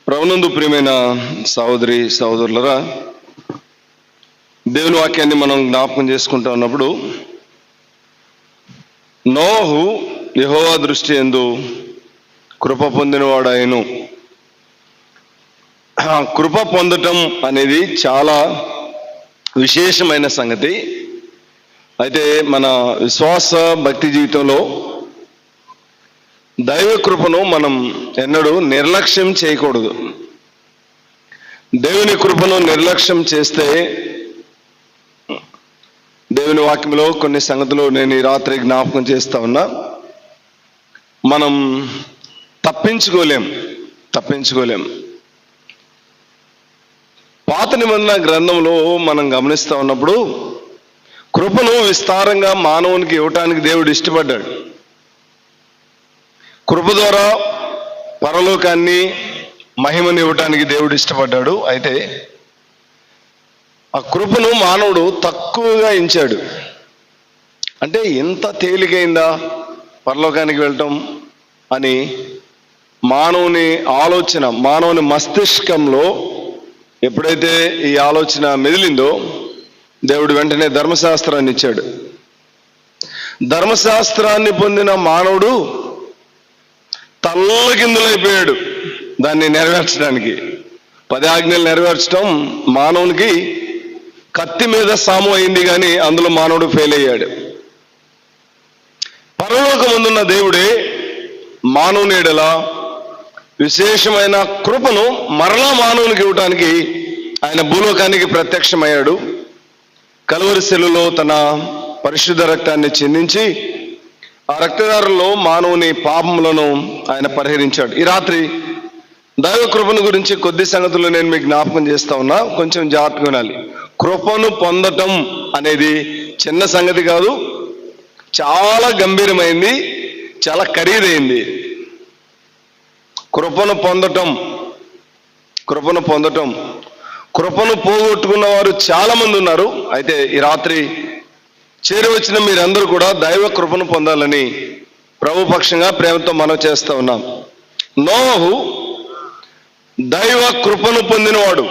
ప్రభునందు ప్రియమైన సహోదరి సహోదరులరా, దేవుని వాక్యాన్ని మనం జ్ఞాపకం చేసుకుంటా ఉన్నప్పుడు నోహు యెహోవా దృష్టి యందు కృప పొందినవాడాయను. కృప పొందటం అనేది చాలా విశేషమైన సంగతి. అయితే మన విశ్వాస భక్తి జీవితంలో దైవ కృపను మనం ఎన్నడూ నిర్లక్ష్యం చేయకూడదు. దేవుని కృపను నిర్లక్ష్యం చేస్తే దేవుని వాక్యంలో కొన్ని సంగతులు నేను ఈ రాత్రి జ్ఞాపకం చేస్తా ఉన్నా. మనం తప్పించుకోలేం. పాత నిబంధన గ్రంథంలో మనం గమనిస్తూ ఉన్నప్పుడు కృపను విస్తారంగా మానవునికి ఇవ్వటానికి దేవుడు ఇష్టపడ్డాడు. కృప ద్వారా పరలోకాన్ని మహిమని ఇవ్వటానికి దేవుడు ఇష్టపడ్డాడు. అయితే ఆ కృపను మానవుడు తక్కువగా ఎంచాడు. అంటే ఎంత తేలికైందా పరలోకానికి వెళ్ళటం అని మానవుని ఆలోచన, మానవుని మస్తిష్కంలో ఎప్పుడైతే ఈ ఆలోచన మెదిలిందో దేవుడు వెంటనే ధర్మశాస్త్రాన్ని ఇచ్చాడు. ధర్మశాస్త్రాన్ని పొందిన మానవుడు తల్లకిందులైపోయాడు దాన్ని నెరవేర్చడానికి. 10 ఆజ్ఞలు నెరవేర్చడం మానవునికి కత్తి మీద సాము అయింది, కానీ అందులో మానవుడు ఫెయిల్ అయ్యాడు. పరలోకమందున్న దేవుడే మానవుని ఎడల విశేషమైన కృపను మరలా మానవునికి ఇవ్వటానికి ఆయన భూలోకానికి ప్రత్యక్షమయ్యాడు. కలువరి శిలువలో తన పరిశుద్ధ రక్తాన్ని చిందించి ఆ రక్తధారలో మానవుని పాపములను ఆయన పరిహరించాడు. ఈ రాత్రి దైవ కృపను గురించి కొద్ది సంగతులు నేను మీకు జ్ఞాపకం చేస్తా ఉన్నా. కొంచెం జాగ్రత్తగా వినాలి. కృపను పొందటం అనేది చిన్న సంగతి కాదు, చాలా గంభీరమైంది, చాలా ఖరీదైంది. కృపను పొందటం కృపను పోగొట్టుకున్న వారు చాలా మంది ఉన్నారు. అయితే ఈ రాత్రి చేరి వచ్చిన మీరందరూ కూడా దైవ కృపను పొందాలని ప్రభుపక్షంగా ప్రేమతో మనం చేస్తూ ఉన్నాం. నోహు దైవ కృపను పొందినవాడు.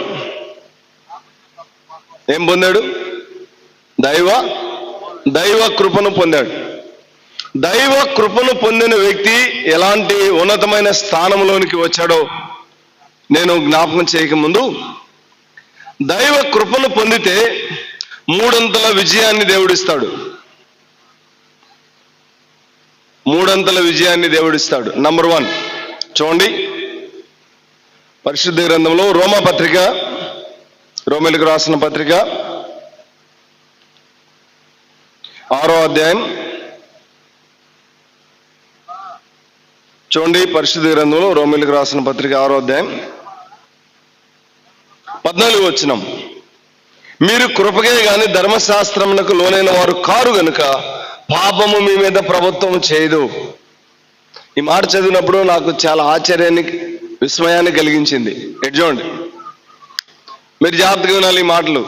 ఏం పొందాడు? దైవ కృపను పొందాడు. దైవ కృపను పొందిన వ్యక్తి ఎలాంటి ఉన్నతమైన స్థానంలోనికి వచ్చాడో నేను జ్ఞాపకం చేయకముందు, దైవ కృపను పొందితే 3 విజయాన్ని దేవుడిస్తాడు. 3 విజయాన్ని దేవుడిస్తాడు. నంబర్ 1 చూడండి, పరిశుద్ధ గ్రంథంలో రోమీయులకు రాసిన పత్రిక 6వ అధ్యాయం చూడండి. పరిశుద్ధ గ్రంథంలో రోమీయులకు రాసిన పత్రిక 6వ అధ్యాయం 14వ వచనం. మీరు కృపగే గాని ధర్మశాస్త్రమునకు లోనైన వారు కారు గనుక పాపము మీ మీద ప్రభుత్వం చేయదు. ఈ మాట చదివినప్పుడు నాకు చాలా ఆశ్చర్యాన్ని, విస్మయాన్ని కలిగించింది. చూడండి, మీరు జాగ్రత్తగా వినాలి ఈ మాటలు.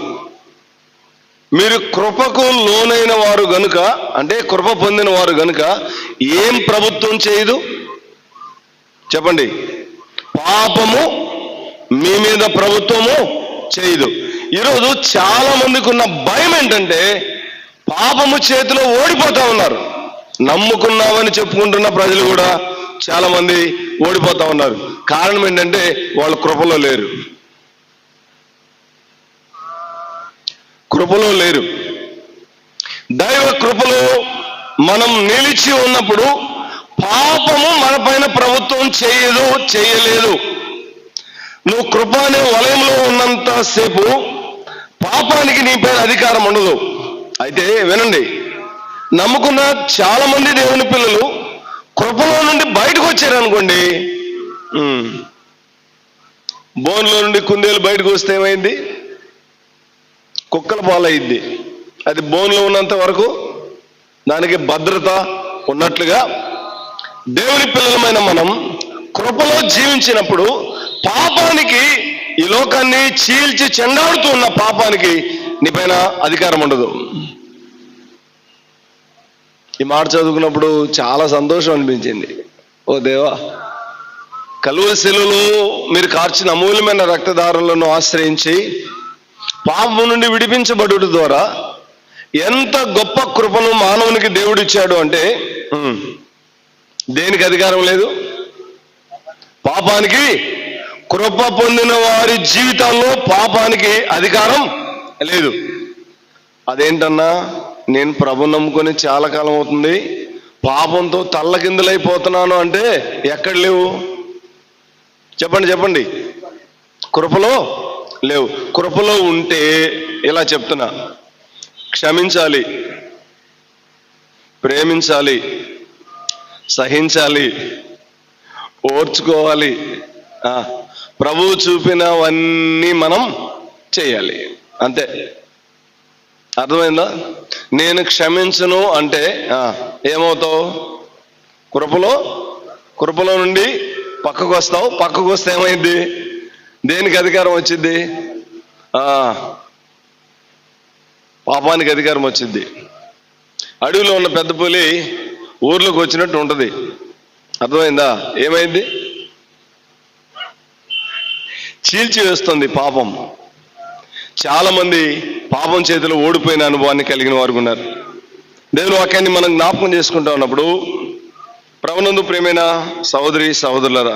మీరు కృపకు లోనైన వారు గనుక, అంటే కృప పొందిన వారు గనుక ఏం ప్రభుత్వం చేయదు చెప్పండి? పాపము మీ మీద ప్రభుత్వము చేయదు. ఈరోజు చాలా మందికి ఉన్న భయం ఏంటంటే పాపము చేతిలో ఓడిపోతా ఉన్నారు. నమ్ముకున్నామని చెప్పుకుంటున్న ప్రజలు కూడా చాలా మంది ఓడిపోతా ఉన్నారు. కారణం ఏంటంటే వాళ్ళు కృపలో లేరు. దైవ కృపలో మనం నిలిచి ఉన్నప్పుడు పాపము మన పైన ప్రభుత్వం చేయలేదు. నువ్వు కృప అనే వలయంలో ఉన్నంత సేపు పాపానికి నీ పైన అధికారం ఉండదు. అయితే వినండి, నమ్ముకున్న చాలా మంది దేవుని పిల్లలు కృపలో నుండి బయటకు వచ్చారనుకోండి, బోన్లో నుండి కుందేలు బయటకు వస్తే ఏమైంది? కుక్కల పాలైంది. అది బోన్లో ఉన్నంత వరకు దానికి భద్రత ఉన్నట్లుగా దేవుని పిల్లలమైన మనం కృపలో జీవించినప్పుడు పాపానికి, ఈ లోకాన్ని చీల్చి చెండాడుతూ ఉన్న పాపానికి నీ పైన అధికారం ఉండదు. ఈ మాట చదువుకున్నప్పుడు చాలా సంతోషం అనిపించింది. ఓ దేవా, కలువరి శిలువలో మీరు కార్చిన అమూల్యమైన రక్తధారలను ఆశ్రయించి పాపం నుండి విడిపించబడుట ద్వారా ఎంత గొప్ప కృపను మానవునికి దేవుడు ఇచ్చాడు అంటే దేనికి అధికారం లేదు? పాపానికి. కృప పొందిన వారి జీవితాల్లో పాపానికి అధికారం లేదు. అదేంటన్నా, నేను ప్రభు నమ్ముకొని చాలా కాలం అవుతుంది, పాపంతో తల్లకిందులైపోతున్నాను అంటే ఎక్కడ లేవు? చెప్పండి. కృపలో లేవు. కృపలో ఉంటే ఇలా చెప్తున్నా, క్షమించాలి, ప్రేమించాలి, సహించాలి, ఓర్చుకోవాలి, ప్రభువు చూపినవన్నీ మనం చేయాలి. అంతే. అర్థమైందా? నేను క్షమించను అంటే ఏమవుతావు? కృపలో నుండి పక్కకు వస్తావు. పక్కకు వస్తే ఏమైంది? దేనికి అధికారం వచ్చింది? పాపానికి అధికారం వచ్చింది. అడవిలో ఉన్న పెద్ద పులి ఊర్లోకి వచ్చినట్టు ఉంటుంది. అర్థమైందా? ఏమైంది? చీల్చి వేస్తుంది పాపం. చాలా మంది పాపం చేతిలో ఓడిపోయిన అనుభవాన్ని కలిగిన వారు ఉన్నారు. దేవుని వాక్యాన్ని మనం జ్ఞాపకం చేసుకుంటా ఉన్నప్పుడు, ప్రభునందు ప్రియమైన సహోదరి సహోదరులరా,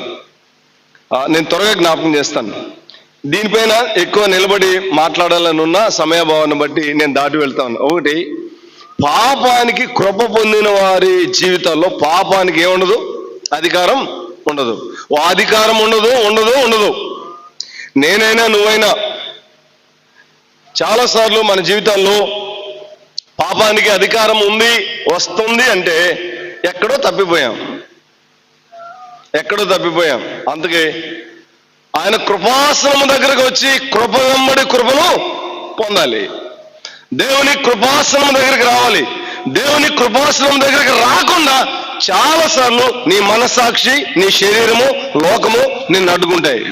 నేను త్వరగా జ్ఞాపకం చేస్తాను. దీనిపైన ఎక్కువ నిలబడి మాట్లాడాలని ఉన్న సమయభావాన్ని బట్టి నేను దాటి వెళ్తాను. ఒకటి, పాపానికి కృప పొందిన వారి జీవితాల్లో పాపానికి ఏముండదు? అధికారం ఉండదు. అధికారం ఉండదు. నేనైనా నువ్వైనా చాలాసార్లు మన జీవితాల్లో పాపానికి అధికారం వస్తుంది అంటే ఎక్కడో తప్పిపోయాం. అందుకే ఆయన కృపాసనం దగ్గరకు వచ్చి కృప వెంబడి కృపను పొందాలి. దేవుని కృపాసనం దగ్గరికి రావాలి. దేవుని కృపాసనం దగ్గరికి రాకుండా చాలాసార్లు నీ మనస్సాక్షి, నీ శరీరము, లోకము నిన్ను అడ్డుకుంటాయి.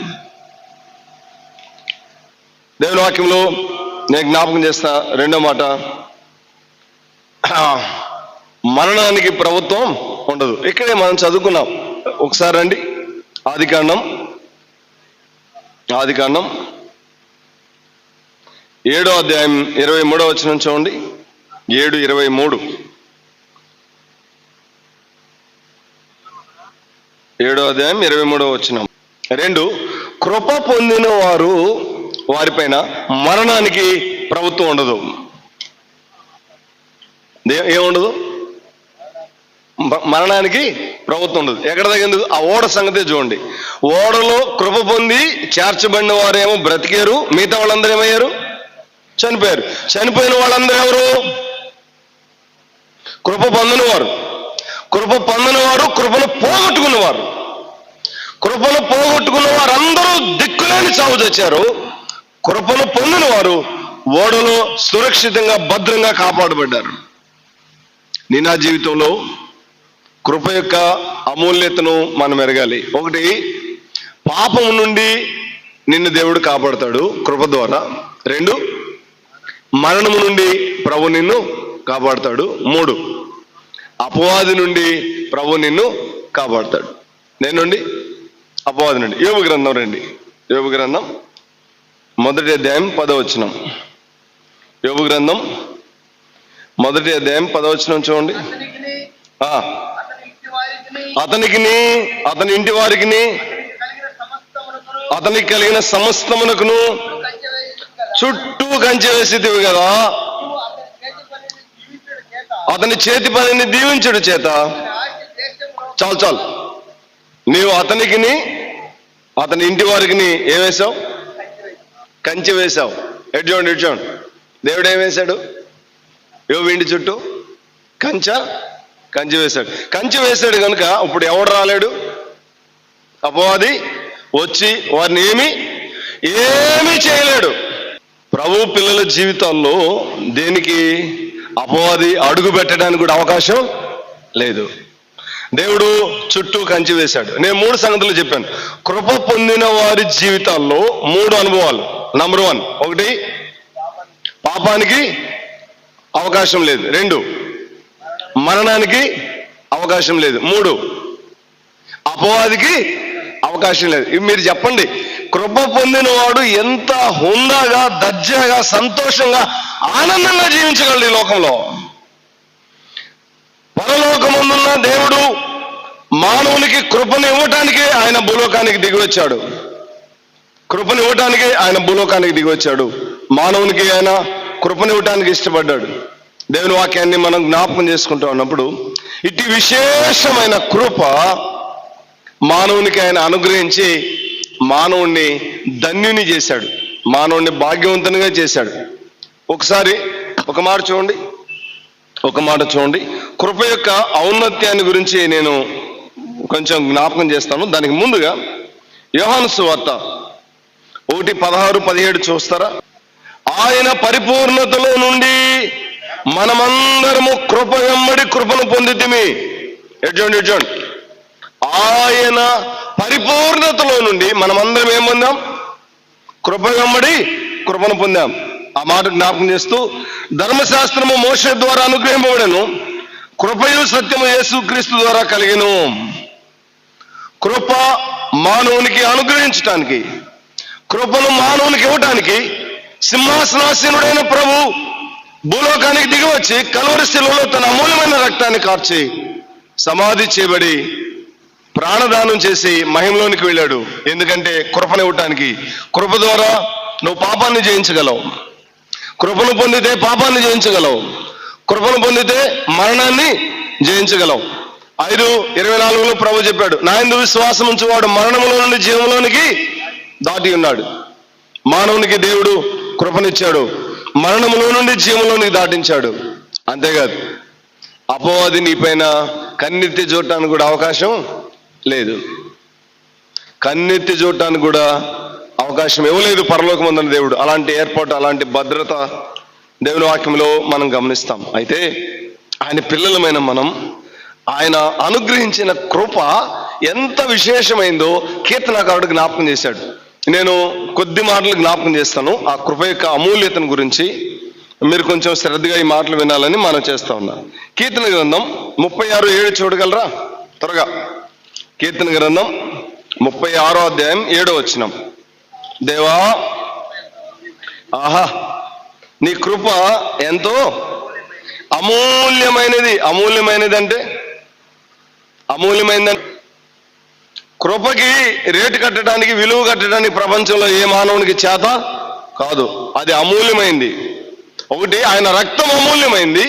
దేవుని వాక్యంలో నేను జ్ఞాపకం చేస్తా రెండో మాట, మరణానికి ప్రభుత్వం ఉండదు. ఇక్కడే మనం చదువుకున్నాం. ఒకసారి రండి, ఆదికాండం 7వ అధ్యాయం 23వ వచనం చూడండి. 7:23. 7వ అధ్యాయం 23వ వచనం. 2, కృప పొందిన వారిపైన మరణానికి ప్రభుత్వం ఉండదు. ఏముండదు? మరణానికి ప్రభుత్వం ఉండదు. ఎక్కడ తగ్గింది? ఆ ఓడ సంగతే చూడండి. ఓడలో కృప పొంది చేర్చబడిన వారేమో బ్రతికారు, మిగతా వాళ్ళందరూ ఏమయ్యారు? చనిపోయారు. చనిపోయిన వాళ్ళందరూ ఎవరు? కృప పొందినవారు. కృపను పోగొట్టుకున్నవారు. కృపను పోగొట్టుకున్న వారందరూ దిక్కులేని చావు తెచ్చారు. కృపను పొందిన వారు ఓడలో సురక్షితంగా, భద్రంగా కాపాడబడ్డారు. నీ నా జీవితంలో కృప యొక్క అమూల్యతను మనం ఎరగాలి. ఒకటి, పాపం నుండి నిన్ను దేవుడు కాపాడతాడు కృప ద్వారా. 2, మరణము నుండి ప్రభు నిన్ను కాపాడతాడు. 3, అపవాది నుండి ప్రభు నిన్ను కాపాడతాడు. నేనుండి అపవాది నుండి. యోబు గ్రంథం రండి. యోబు గ్రంథం 1వ అధ్యాయం 10వ వచనం. యోబు గ్రంథం 1వ అధ్యాయం 10వ వచనం చూడండి. అతని ఇంటి వారికి అతనికి కలిగిన సమస్తమునకును చుట్టూ కంచె వేసితివి కదా, అతని చేతి పనిని దీవించుడు చేత. చాలు. నీవు అతని ఇంటి వారికి ఏం వేశావు? కంచె వేశావు. ఎటు చూడండి. దేవుడు ఏం వేశాడు? యోబు ఇంటి చుట్టూ కంచె వేశాడు కనుక ఇప్పుడు ఎవడు రాలేడు? అపవాది వచ్చి వారిని ఏమీ చేయలేడు. ప్రభు పిల్లల జీవితాల్లో దేనికి అపవాది అడుగు పెట్టడానికి కూడా అవకాశం లేదు. దేవుడు చుట్టూ కంచె వేశాడు. నేను 3 సంగతులు చెప్పాను. కృప పొందిన వారి జీవితాల్లో 3 అనుభవాలు. నంబర్ 1, 1, పాపానికి అవకాశం లేదు. 2, మరణానికి అవకాశం లేదు. 3, అపవాదికి అవకాశం లేదు. ఇవి మీరు చెప్పండి, కృప పొందిన వాడు ఎంత హుందాగా, దర్జాగా, సంతోషంగా, ఆనందంగా జీవించగలడు ఈ లోకంలో? పరలోకమందున్న దేవుడు మానవునికి కృపను ఇవ్వటానికి ఆయన భూలోకానికి దిగివచ్చాడు. కృపను ఇవ్వటానికి ఆయన భూలోకానికి దిగివచ్చాడు. మానవునికి ఆయన కృపను ఇవ్వటానికి ఇష్టపడ్డాడు. దేవుని వాక్యాన్ని మనం జ్ఞాపకం చేసుకుంటూ ఉన్నప్పుడు ఇటు విశేషమైన కృప మానవునికి ఆయన అనుగ్రహించి మానవుణ్ణి ధన్యుని చేశాడు, మానవుణ్ణి భాగ్యవంతునిగా చేశాడు. ఒకసారి ఒక మాట చూడండి. కృప యొక్క ఔన్నత్యాన్ని గురించి నేను కొంచెం జ్ఞాపకం చేస్తాను. దానికి ముందుగా యోహాను సువార్త 1:16-17 చూస్తారా? ఆయన పరిపూర్ణతలో నుండి మనమందరము కృప వెంబడి కృపను పొందితిమి. ఎడ్జోండి. ఆయన పరిపూర్ణతలో నుండి మనమందరం ఏం పొందాం? కృప వెంబడి కృపను పొందాం. ఆ మాట జ్ఞాపకం చేస్తూ, ధర్మశాస్త్రము మోషే ద్వారా అనుగ్రహింపబడెను, కృపయు సత్యము యేసుక్రీస్తు ద్వారా కలిగెను. కృప మానవునికి అనుగ్రహించటానికి, కృపను మానవునికి ఇవ్వటానికి సింహాసనాసీనుడైన ప్రభు భూలోకానికి దిగివచ్చి కల్వరి శిలువలో తన అమూల్యమైన రక్తాన్ని కార్చి సమాధి చేయబడి ప్రాణదానం చేసి మహిమలోనికి వెళ్ళాడు. ఎందుకంటే కృపను ఇవ్వటానికి. కృప ద్వారా నువ్వు పాపాన్ని జయించగలవు. కృపను పొందితే పాపాన్ని జయించగలవు. కృపను పొందితే మరణాన్ని జయించగలవు. 5:24 ప్రభు చెప్పాడు, నా యందు విశ్వాసం ఉంచువాడు మరణములో నుండి జీవంలోనికి దాటి ఉన్నాడు. మానవునికి దేవుడు కృపనిచ్చాడు, మరణములో నుండి జీవంలోనికి దాటించాడు. అంతేకాదు, అపవాది నీ పైన కన్నెత్తి చూడటానికి కూడా అవకాశం లేదు. కన్నెత్తి చూడటానికి కూడా అవకాశం ఇవ్వలేదు పరలోకమందున్న దేవుడు. అలాంటి ఏర్పాటు, అలాంటి భద్రత దేవుని వాక్యంలో మనం గమనిస్తాం. అయితే ఆయన పిల్లలమైన మనం ఆయన అనుగ్రహించిన కృప ఎంత విశేషమైందో కీర్తనకారుడు జ్ఞాపకం చేశాడు. నేను కొద్ది మాటలు జ్ఞాపకం చేస్తాను. ఆ కృప యొక్క అమూల్యతను గురించి మీరు కొంచెం శ్రద్ధగా ఈ మాటలు వినాలని మనం చేస్తా ఉన్నాం. కీర్తన గ్రంథం 36:7 చూడగలరా? త్వరగా. కీర్తన గ్రంథం 36:7. దేవా, ఆహా, నీ కృప ఎంతో అమూల్యమైనది. అమూల్యమైనది అంటే అమూల్యమైనది. కృపకి రేటు కట్టడానికి, విలువ కట్టడానికి ప్రపంచంలో ఏ మానవునికి చేత కాదు. అది అమూల్యమైంది. ఒకటి, ఆయన రక్తం అమూల్యమైంది.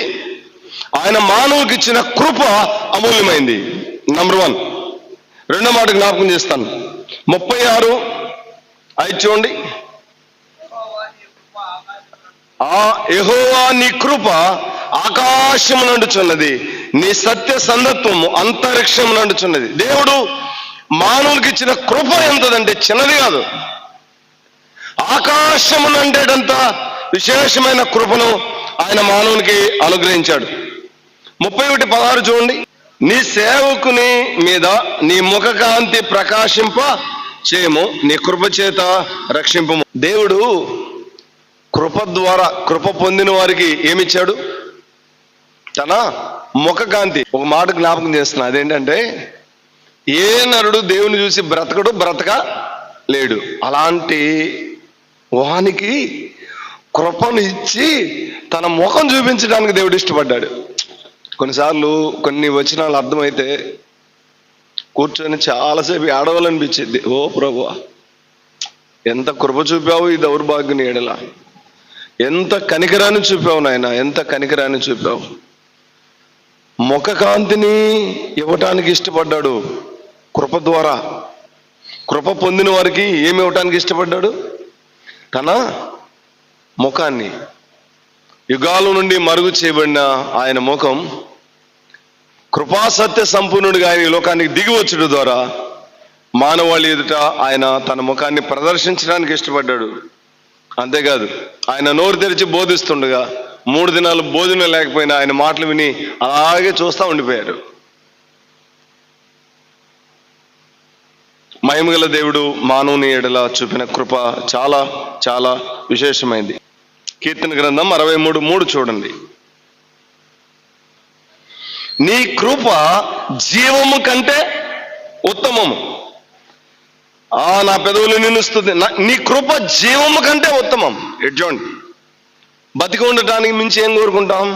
ఆయన మానవుకి ఇచ్చిన కృప అమూల్యమైంది. నంబర్ 1. రెండో మాట జ్ఞాపకం చేస్తాను. 36:5 చూడండి. యెహోవా నీ కృప ఆకాశమునండుచున్నది, నీ సత్య సందత్వము అంతరిక్షమునండుచున్నది. దేవుడు మానవునికి ఇచ్చిన కృప ఎంతదంటే చిన్నది కాదు. ఆకాశమునండేటంత విశేషమైన కృపను ఆయన మానవునికి అనుగ్రహించాడు. 31:16 చూడండి. నీ సేవకుని మీద నీ ముఖకాంతి ప్రకాశింప చేయము, నీ కృప చేత రక్షింపము. దేవుడు కృప ద్వారా, కృప పొందిన వారికి ఏమిచ్చాడు? తన ముఖకాంతి. ఒక మాట జ్ఞాపకం చేస్తున్నా, అదేంటంటే ఏ నరుడు దేవుని చూసి బ్రతక లేడు. అలాంటి వానికి కృపను ఇచ్చి తన ముఖం చూపించడానికి దేవుడు ఇష్టపడ్డాడు. కొన్నిసార్లు కొన్ని వచనాలు అర్థమైతే కూర్చొని చాలాసేపు ఏడవాలనిపించింది. ఓ ప్రభువా, ఎంత కృప చూపావు ఈ దౌర్భాగ్యుని ఎడల, ఎంత కనికరాన్ని చూపావు నాయన, ఎంత కనికరాన్ని చూపావు. ముఖకాంతిని ఇవ్వటానికి ఇష్టపడ్డాడు కృప ద్వారా. కృప పొందిన వారికి ఏమి ఇవ్వటానికి ఇష్టపడ్డాడు? తన ముఖాన్ని. యుగాల నుండి మరుగు చేయబడిన ఆయన ముఖం కృపాసత్య సంపూర్ణుడిగా ఆయన ఈ లోకానికి దిగివచ్చుడు ద్వారా మానవాళి ఎదుట ఆయన తన ముఖాన్ని ప్రదర్శించడానికి ఇష్టపడ్డాడు. అంతేకాదు, ఆయన నోరు తెరిచి బోధిస్తుండగా 3 దినాలు భోజనం లేకపోయినా ఆయన మాటలు విని అలాగే చూస్తూ ఉండిపోయారు. మహిమగల దేవుడు మానవుని ఎడల చూపిన కృప చాలా చాలా విశేషమైంది. కీర్తన గ్రంథం 63:3 చూడండి. నీ కృప జీవము కంటే ఉత్తమము. నా పెదవులు నిన్ను స్తుతి. నీ కృప జీవము కంటే ఉత్తమం. చూడండి, బతికి ఉండటానికి మించి ఏం కోరుకుంటాం?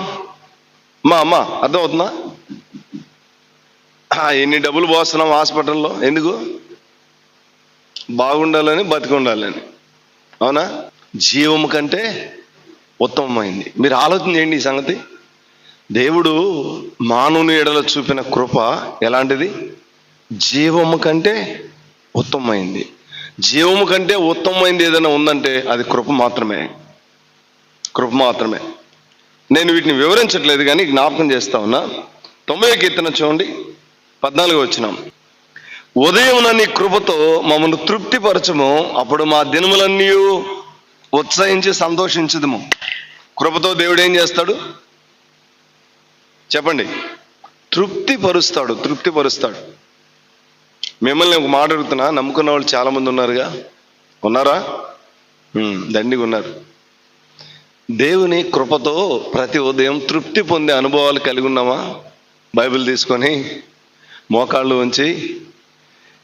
అమ్మ అర్థమవుతుందా? ఎన్ని డబ్బులు పోస్తున్నాం హాస్పిటల్లో, ఎందుకు? బాగుండాలని, బతికి ఉండాలని. అవునా? జీవము కంటే ఉత్తమమైంది. మీరు ఆలోచన చేయండి ఈ సంగతి. దేవుడు మానవుని ఎడల చూపిన కృప ఎలాంటిది? జీవము కంటే ఉత్తమమైంది. జీవము కంటే ఉత్తమమైంది ఏదైనా ఉందంటే అది కృప మాత్రమే. కృప మాత్రమే. నేను వీటిని వివరించట్లేదు కానీ జ్ఞాపకం చేస్తా ఉన్నా. 90వ కీర్తన చూడండి, 14వ వచనం. ఉదయమున నీ కృపతో మమ్మల్ని తృప్తిపరచము, అప్పుడు మా దినములన్నీ ఉత్సహించి సంతోషించుదుము. కృపతో దేవుడు ఏం చేస్తాడు చెప్పండి? తృప్తిపరుస్తాడు. తృప్తిపరుస్తాడు. మిమ్మల్ని ఒక మాట అడుగుతున్నా, నమ్ముకున్న వాళ్ళు చాలా మంది ఉన్నారుగా, ఉన్నారా? దండిగా ఉన్నారు. దేవుని కృపతో ప్రతి ఉదయం తృప్తి పొందే అనుభవాలు కలిగి ఉన్నామా? బైబిల్ తీసుకొని మోకాళ్ళు ఉంచి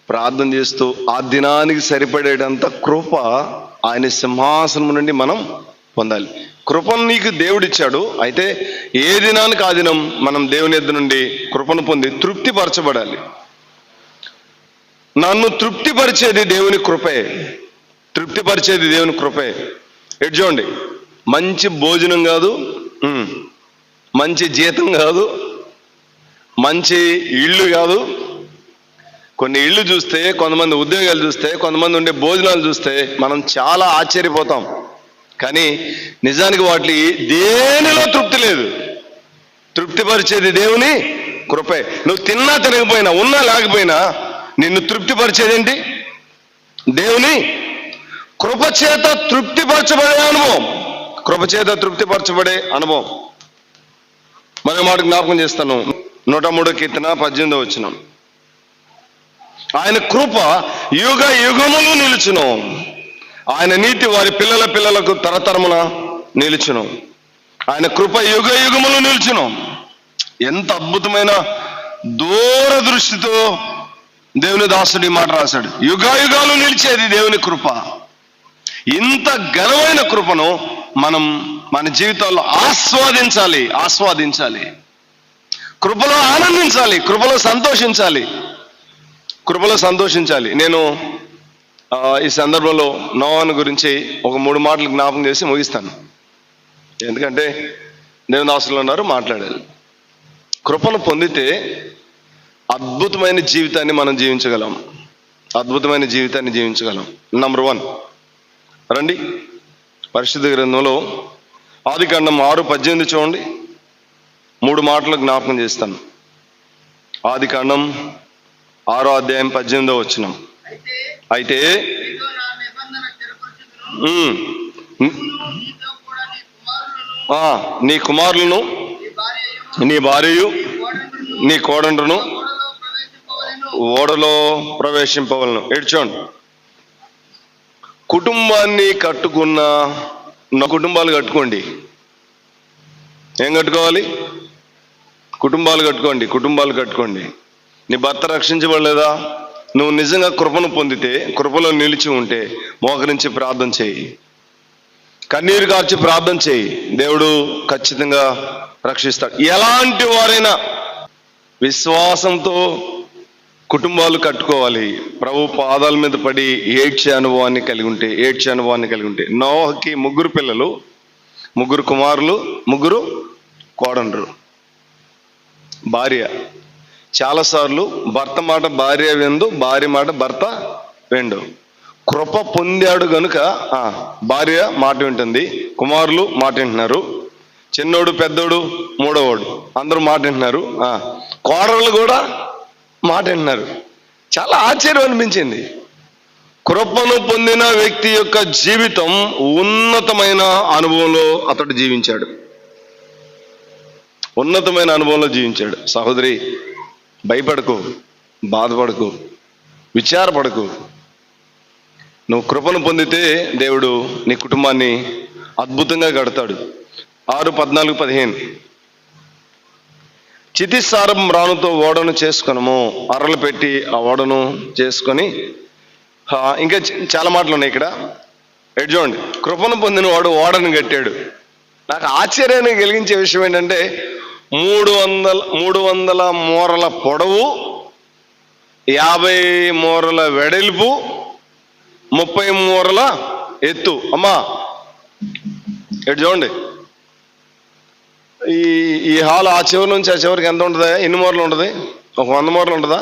ప్రార్థన చేస్తూ ఆ దినానికి సరిపడేటంత కృప ఆయన సింహాసనం నుండి మనం పొందాలి. కృపను నీకు దేవుడిచ్చాడు. అయితే ఏ దినానికి ఆ దినం మనం దేవుని యొద్ద నుండి కృపను పొంది తృప్తిపరచబడాలి. నన్ను తృప్తిపరిచేది దేవుని కృపే. తృప్తిపరిచేది దేవుని కృపే. చూడండి, మంచి భోజనం కాదు, మంచి జీతం కాదు, మంచి ఇళ్ళు కాదు. కొన్ని ఇళ్ళు చూస్తే, కొంతమంది ఉద్యోగాలు చూస్తే, కొంతమంది ఉండే భోజనాలు చూస్తే మనం చాలా ఆశ్చర్యపోతాం. కానీ నిజానికి వాటి దేనిలో తృప్తి లేదు. తృప్తిపరిచేది దేవుని కృపే. నువ్వు తిన్నా తినకపోయినా, ఉన్నా లేకపోయినా నిన్ను తృప్తిపరిచేదేంటి? దేవుని కృపచేత తృప్తిపరచబడే అనుభవం. కృపచేత తృప్తిపరచబడే అనుభవం. మరో మాట జ్ఞాపకం చేస్తాను. 103వ కీర్తన 18వ వచనం. ఆయన కృప యుగ యుగములు నిలుచును, ఆయన నీతి వారి పిల్లల పిల్లలకు తరతరమున నిలుచును. ఆయన కృప యుగ యుగములు నిలుచును. ఎంత అద్భుతమైన దూరదృష్టితో దేవుని దాసుడు ఈ మాట రాశాడు. యుగాయుగాలు నిలిచేది దేవుని కృప. ఇంత ఘనమైన కృపను మనం మన జీవితాల్లో ఆస్వాదించాలి. ఆస్వాదించాలి. కృపలో ఆనందించాలి. కృపలో సంతోషించాలి. కృపలో సంతోషించాలి. నేను ఈ సందర్భంలో నోవాను గురించి ఒక 3 మాటలు జ్ఞాపకం చేసి ముగిస్తాను. ఎందుకంటే దేవుని దాసులు ఉన్నారు, మాట్లాడాలి. కృపను పొందితే అద్భుతమైన జీవితాన్ని మనం జీవించగలం. అద్భుతమైన జీవితాన్ని జీవించగలం. నంబర్ 1 రండి, పరిశుద్ధ గ్రంథంలో ఆదికాండం 6:18 చూడండి. 3 మాటలు జ్ఞాపకం చేస్తాను. ఆదికాండం 6వ అధ్యాయం 18వ వచనం. అయితే నీ కుమారులను, నీ భార్యయు, నీ కోడండ్రును ఓడలో ప్రవేశింపవలను. చూడండి, కుటుంబాన్ని కట్టుకున్న కుటుంబాలు కట్టుకోండి. ఏం కట్టుకోవాలి? కుటుంబాలు కట్టుకోండి. కుటుంబాలు కట్టుకోండి. నీ భర్త రక్షించబడలేదా? నువ్వు నిజంగా కృపను పొందితే, కృపలో నిలిచి ఉంటే మోకరించి ప్రార్థన చేయి. కన్నీరు కార్చి ప్రార్థన చేయి. దేవుడు ఖచ్చితంగా రక్షిస్తాడు. ఎలాంటి వారైనా విశ్వాసంతో కుటుంబాలు కట్టుకోవాలి. ప్రభు పాదాల మీద పడి ఏడ్చే అనుభవాన్ని కలిగి ఉంటే. నోహకి 3 పిల్లలు, 3 కుమారులు, 3 కోడండ్రు, భార్య. చాలాసార్లు భర్త మాట భార్య విందు, భార్య మాట భర్త విండు. కృప పొందాడు గనుక భార్య మాట వింటుంది, కుమారులు మాట వింటున్నారు, చిన్నోడు, పెద్దోడు, మూడోవాడు అందరూ మాట వింటున్నారు, కోడళ్ళు కూడా మాట వింటున్నారు. చాలా ఆశ్చర్యం అనిపించింది. కృపను పొందిన వ్యక్తి యొక్క జీవితం ఉన్నతమైన అనుభవంలో అతడు జీవించాడు. ఉన్నతమైన అనుభవంలో జీవించాడు. సహోదరి, భయపడకు, బాధపడకు, విచారపడకు. నువ్వు కృపను పొందితే దేవుడు నీ కుటుంబాన్ని అద్భుతంగా కడతాడు. 6:14-15. చితిసారం రాణుతో ఓడను చేసుకొనము, అర్రలు పెట్టి ఆ ఓడను చేసుకొని ఇంకా చాలా మాటలు ఉన్నాయి ఇక్కడ. ఎటు చూడండి, కృపను పొందిన వాడు ఓడను కట్టాడు. నాకు ఆశ్చర్యాన్ని కలిగించే విషయం ఏంటంటే 300 మూరల పొడవు, 50 మూరల వెడల్పు, 30 మూరల ఎత్తు. అమ్మా ఎటు చూడండి, ఈ హాల్ ఆ చివరి నుంచి ఆ చివరికి ఎంత ఉంటుంది? ఎన్ని మూరలు ఉంటుంది? ఒక 100 మూరలు ఉంటుందా?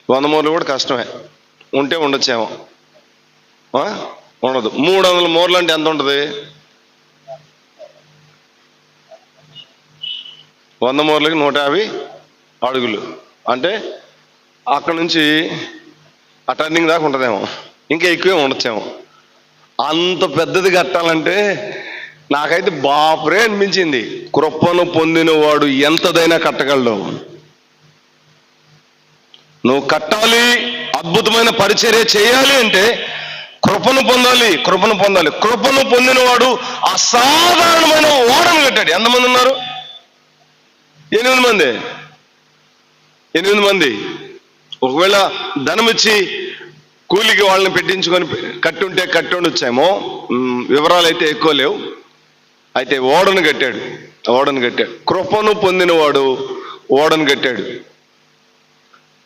100 మూరలు కూడా కష్టమే, ఉంటే ఉండొచ్చేమో, ఉండదు. 300 మూరలు అంటే ఎంత ఉంటుంది? 100 మూరలకి 150 అడుగులు. అంటే అక్కడ నుంచి ఆ టర్నింగ్ దాకా ఉంటుందేమో, ఇంకా ఎక్కువే ఉండొచ్చేమో. అంత పెద్దది కట్టాలంటే నాకైతే బాపురే అనిపించింది. కృపను పొందిన వాడు ఎంతదైనా కట్టగలడు. నువ్వు కట్టాలి, అద్భుతమైన పరిచర్య చేయాలి అంటే కృపను పొందాలి, కృపను పొందాలి. కృపను పొందిన వాడు అసాధారణమైన ఓడను కట్టాడు. ఎంతమంది ఉన్నారు? 8 మంది. 8 మంది. ఒకవేళ ధనమిచ్చి కూలికి వాళ్ళని పెట్టించుకొని కట్టి ఉండొచ్చేమో, వివరాలు అయితే ఎక్కువ లేవు. అయితే ఓడను కట్టాడు. కృపను పొందినవాడు ఓడను కట్టాడు.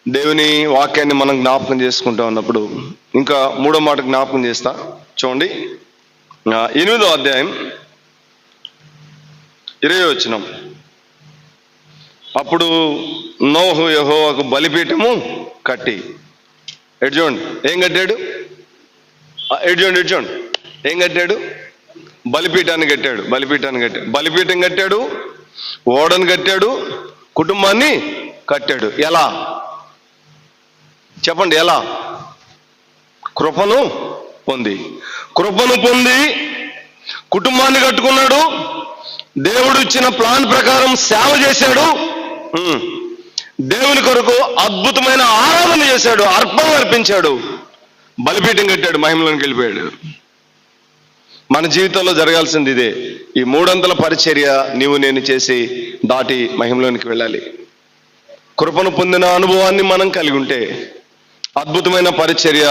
దేవుని వాక్యాన్ని మనం జ్ఞాపకం చేసుకుంటా ఉన్నప్పుడు ఇంకా 3వ మాట జ్ఞాపకం చేస్తా. చూడండి, 8వ అధ్యాయం 20వ వచనం. అప్పుడు నోహు యెహోవాకు బలిపీఠము కట్టి. ఎటు చూడండి, ఏం కట్టాడు? ఎటు చూడండి, ఏం కట్టాడు? బలిపీఠాన్ని కట్టాడు. బలిపీఠం కట్టాడు, ఓడను కట్టాడు, కుటుంబాన్ని కట్టాడు. ఎలా చెప్పండి? ఎలా? కృపను పొంది కుటుంబాన్ని కట్టుకున్నాడు. దేవుడు ఇచ్చిన ప్లాన్ ప్రకారం సేవ చేశాడు. దేవుని కొరకు అద్భుతమైన ఆరాధన చేశాడు, అర్పణ అర్పించాడు, బలిపీఠం కట్టాడు, మహిమలోనికి వెళ్ళిపోయాడు. మన జీవితంలో జరగాల్సింది ఇదే. ఈ 300 పరిచర్య నీవు నేను చేసి దాటి మహిమలోనికి వెళ్ళాలి. కృపను పొందిన అనుభవాన్ని మనం కలిగి ఉంటే అద్భుతమైన పరిచర్య,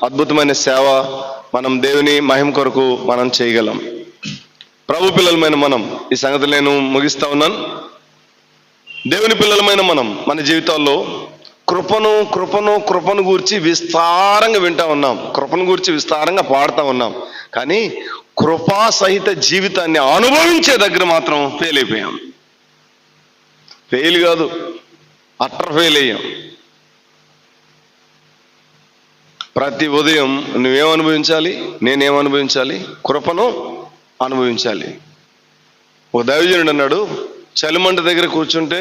అద్భుతమైన సేవ మనం దేవుని మహిమ కొరకు మనం చేయగలం. ప్రభు పిల్లలమైన మనం, ఈ సంగతి నేను ముగిస్తా ఉన్నాను. దేవుని పిల్లలమైన మనం మన జీవితాల్లో కృపను గూర్చి విస్తారంగా వింటా ఉన్నాం, కృపను గూర్చి విస్తారంగా పాడుతూ ఉన్నాం. కానీ కృపా సహిత జీవితాన్ని అనుభవించే దగ్గర మాత్రం ఫెయిల్ అయిపోయాం. ఫెయిల్ కాదు, అట్టర్ ఫెయిల్ అయ్యాం. ప్రతి ఉదయం నువ్వేం అనుభవించాలి? నేనేం అనుభవించాలి? కృపను అనుభవించాలి. ఒక దైవజనుడు అన్నాడు, చలిమంట దగ్గర కూర్చుంటే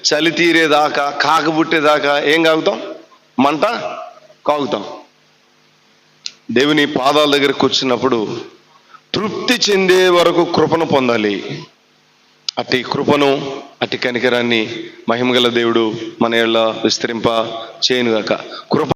చలి తీరేదాకా, కాకబుట్టేదాకా ఏం కాగుతాం? మంట కాగుతాం. దేవుని పాదాల దగ్గర కూర్చున్నప్పుడు తృప్తి చెందే వరకు కృపను పొందాలి. అట్టి కృపను, అట్టి కనికరాన్ని మహిమగల దేవుడు మన యెడల విస్తరింప చేయనుగాక. కృప